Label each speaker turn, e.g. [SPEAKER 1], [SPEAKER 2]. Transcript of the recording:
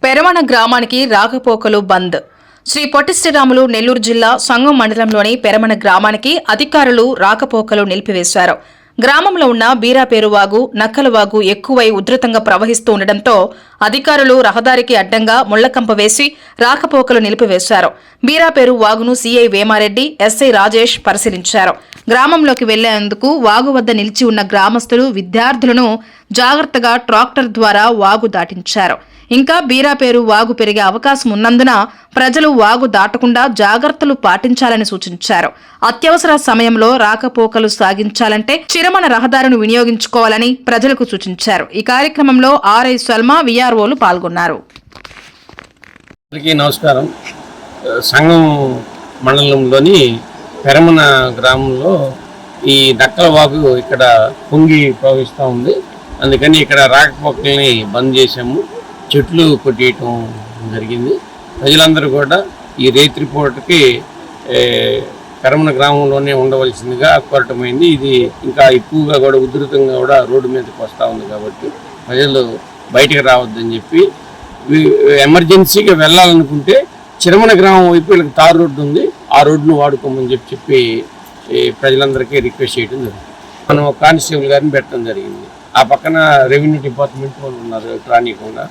[SPEAKER 1] పెరమణ గ్రామానికి రాకపోకలు బంద్. శ్రీ పొట్టి శ్రీరాములు నెల్లూరు జిల్లా సంగం మండలంలోని పెరమణ గ్రామానికి అధికారులు రాకపోకలు నిలిపివేశారు. గ్రామంలో ఉన్న బీరాపేరు వాగు, నక్కలవాగు ఎక్కువై ఉధృతంగా ప్రవహిస్తూ ఉండడంతో అధికారులు రహదారికి అడ్డంగా ముళ్లకంప వేసి రాకపోకలు నిలిపివేశారు. బీరాపేరు వాగును సీఐ వేమారెడ్డి, ఎస్ఐ రాజేష్ పరిశీలించారు. గ్రామంలోకి వెళ్లేందుకు వాగు వద్ద నిలిచి ఉన్న గ్రామస్తులు, విద్యార్థులను జాగ్రత్తగా ట్రాక్టర్ ద్వారా వాగు దాటించారు. ఇంకా బీరాపేరు వాగు పెరిగే అవకాశం ఉన్నందున ప్రజలు వాగు దాటకుండా జాగ్రత్తలు పాటించాలని సూచించారు. అత్యవసర సమయంలో రాకపోకలు సాగించాలంటే చిరమణ రహదారిని వినియోగించుకోవాలని ప్రజలకు సూచించారు. ఈ కార్యక్రమంలో ఆర్ఐ స్వల్మ, విఆర్ఓలు పాల్గొన్నారు.
[SPEAKER 2] నమస్కారం. సంగం మండలంలోని పెరమణ గ్రామంలో ఈ నక్కలవాగు ఇక్కడ పొంగి ప్రవహిస్తూ ఉంది. అందుకని ఇక్కడ రాకపోకల్ని బంద్ చేశాము. చెట్లు కొట్టేయటం జరిగింది. ప్రజలందరూ కూడా ఈ రేత్రిపూటకి పెరమణ గ్రామంలోనే ఉండవలసిందిగా కోరటమైంది. ఇది ఇంకా ఎక్కువగా కూడా ఉధృతంగా కూడా రోడ్డు మీదకి వస్తూ ఉంది కాబట్టి ప్రజలు బయటకు రావద్దని చెప్పి, ఎమర్జెన్సీగా వెళ్ళాలనుకుంటే చిరమణ గ్రామం వైపు వీళ్ళకి తారు రోడ్డు ఉంది, ఆ రోడ్డును వాడుకోమని చెప్పి ప్రజలందరికీ రిక్వెస్ట్ చేయడం జరిగింది. మనం కానిస్టేబుల్ గారిని పెట్టడం జరిగింది. ఆ పక్కన రెవెన్యూ డిపార్ట్మెంట్ వాళ్ళు ఉన్నారు రానియకుండా.